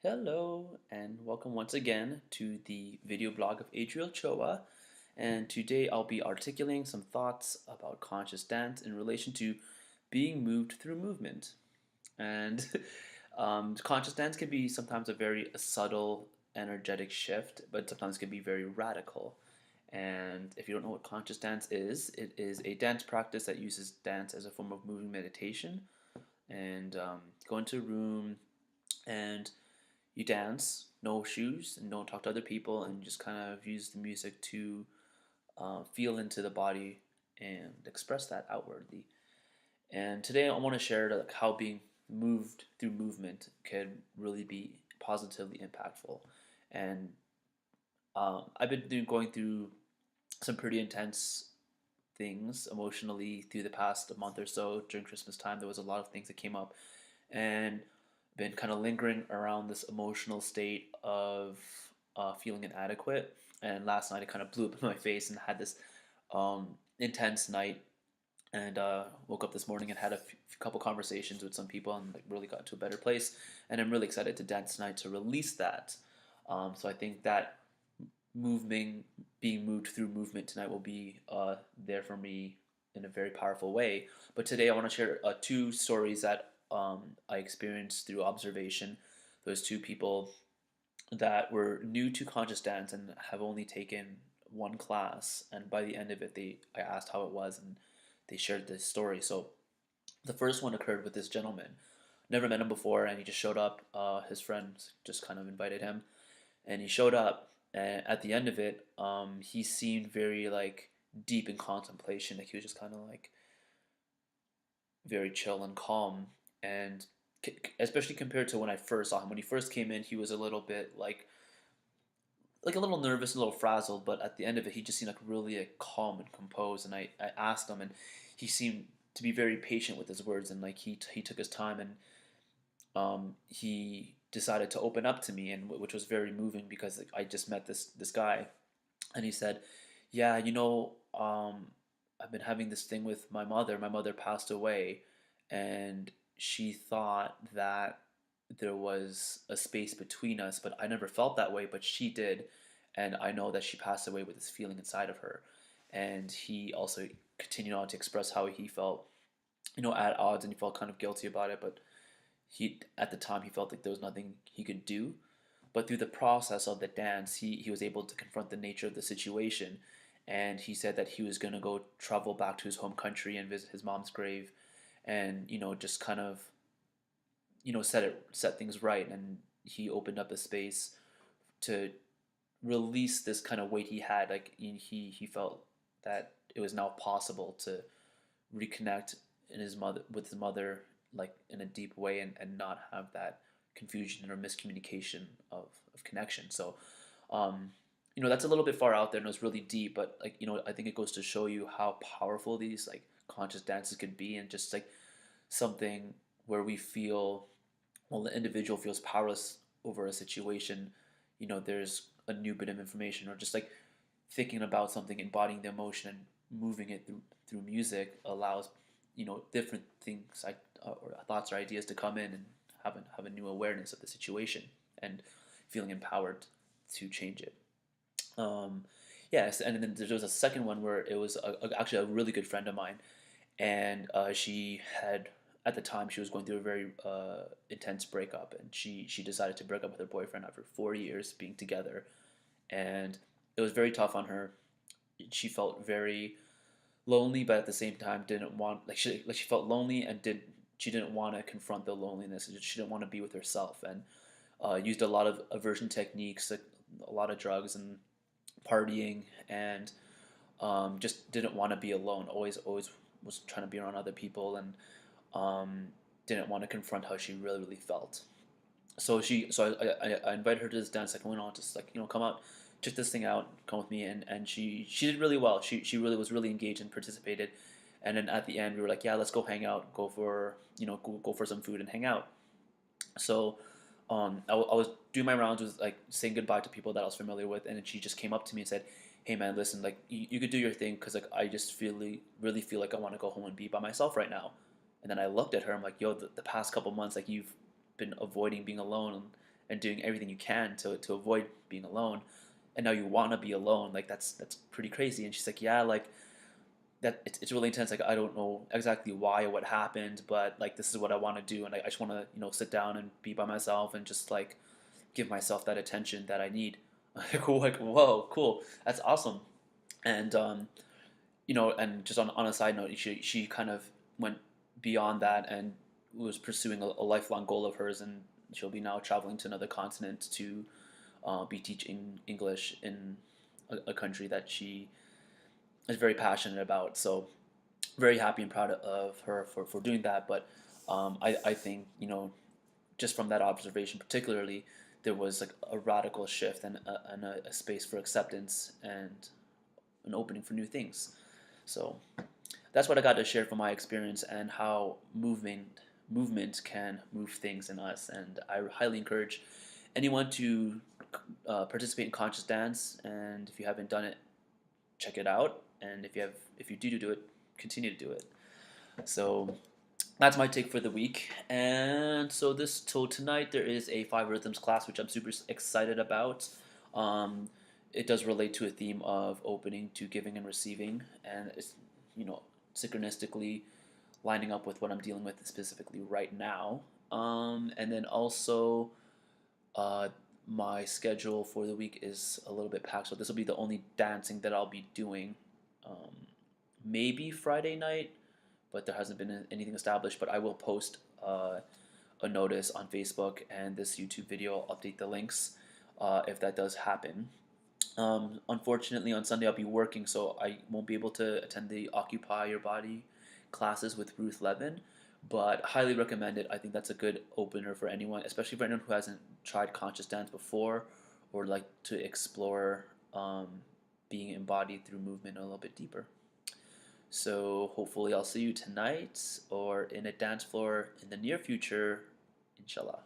Hello and welcome once again to the video blog of Adriel Choa, and today I'll be articulating some thoughts about conscious dance in relation to being moved through movement. And conscious dance can be sometimes a very subtle, energetic shift, but sometimes can be very radical. And if you don't know what conscious dance is, it is a dance practice that uses dance as a form of moving meditation. And go into a room and you dance, no shoes, and don't talk to other people, and just kind of use the music to feel into the body and express that outwardly. And today I want to share like how being moved through movement can really be positively impactful. And I've been going through some pretty intense things emotionally through the past month or so. During Christmas time, there was a lot of things that came up, and been kind of lingering around this emotional state of feeling inadequate. And last night, it kind of blew up in my face and had this intense night. And woke up this morning and had a couple conversations with some people and like really got to a better place. And I'm really excited to dance tonight to release that. So I think that moving, being moved through movement tonight will be there for me in a very powerful way. But today I want to share two stories that I experienced through observation. Those two people that were new to conscious dance and have only taken one class, and by the end of it, I asked how it was, and they shared this story. So the first one occurred with this gentleman. Never met him before, and he just showed up. His friends just kind of invited him, and he showed up. And at the end of it, he seemed very like deep in contemplation. Like he was just kind of like very chill and calm, and especially compared to when I first saw him. When he first came in, he was a little bit like a little nervous, a little frazzled. But at the end of it, he just seemed like really like, calm and composed. And I asked him, and he seemed to be very patient with his words, and like he took his time, and he decided to open up to me, and which was very moving because like, I just met this guy, and he said, "Yeah, I've been having this thing with my mother. My mother passed away, and she thought that there was a space between us, but I never felt that way, but she did, and I know that she passed away with this feeling inside of her." And he also continued on to express how he felt, at odds, and he felt kind of guilty about it, but he at the time he felt like there was nothing he could do. But through the process of the dance, he was able to confront the nature of the situation, and he said that he was going to go travel back to his home country and visit his mom's grave, and just kind of set things right. And he opened up a space to release this kind of weight he had. Like he felt that it was now possible to reconnect with his mother, like in a deep way, and not have that confusion or miscommunication of connection. So that's a little bit far out there and it's really deep, but like I think it goes to show you how powerful these like conscious dances could be, and just like something where we feel, well, the individual feels powerless over a situation. There's a new bit of information, or just like thinking about something, embodying the emotion and moving it through music allows different things like or thoughts or ideas to come in and have a new awareness of the situation and feeling empowered to change it. Um, yes, and then there was a second one where it was actually a really good friend of mine, and she had, at the time, she was going through a very intense breakup, and she decided to break up with her boyfriend after 4 years being together, and it was very tough on her. She felt very lonely, but at the same time didn't want, she felt lonely and she didn't want to confront the loneliness. She didn't want to be with herself, and used a lot of aversion techniques, like a lot of drugs and partying, and just didn't want to be alone. Always was trying to be around other people, and um, didn't want to confront how she really felt. So I invited her to this dance. Like, I went on, just like, come out, check this thing out, come with me, and she did really well. She really was really engaged and participated. And then at the end, we were like, yeah, let's go hang out, go for go for some food and hang out. So I was doing my rounds, was like saying goodbye to people that I was familiar with, and then she just came up to me and said, "Hey man, listen, like you could do your thing, because like I just really feel like I want to go home and be by myself right now." And then I looked at her, I'm like, "Yo, the past couple months, like you've been avoiding being alone, and doing everything you can to avoid being alone, and now you want to be alone. Like that's pretty crazy. And she's like, yeah, like that it's really intense. Like I don't know exactly why or what happened, but like this is what I want to do, and I just want to sit down and be by myself and just like give myself that attention that I need. Like whoa, cool, that's awesome. And and just on a side note, she kind of went beyond that and was pursuing a lifelong goal of hers, and she'll be now traveling to another continent to be teaching English in a country that she is very passionate about. So very happy and proud of her for doing that. But I think just from that observation particularly, there was like a radical shift and a space for acceptance and an opening for new things. So that's what I got to share from my experience and how movement can move things in us. And I highly encourage anyone to participate in conscious dance. And if you haven't done it, check it out. And if you do it, continue to do it. So that's my take for the week. And so tonight there is a five rhythms class which I'm super excited about. Um, it does relate to a theme of opening to giving and receiving, and it's synchronistically lining up with what I'm dealing with specifically right now. And then also, uh, my schedule for the week is a little bit packed, so this will be the only dancing that I'll be doing. Um, Maybe Friday night, but there hasn't been anything established. But I will post a notice on Facebook and this YouTube video. I'll update the links if that does happen. Unfortunately, on Sunday I'll be working, so I won't be able to attend the Occupy Your Body classes with Ruth Levin, but highly recommend it. I think that's a good opener for anyone, especially for anyone who hasn't tried conscious dance before or like to explore being embodied through movement a little bit deeper. So hopefully I'll see you tonight or in a dance floor in the near future, inshallah.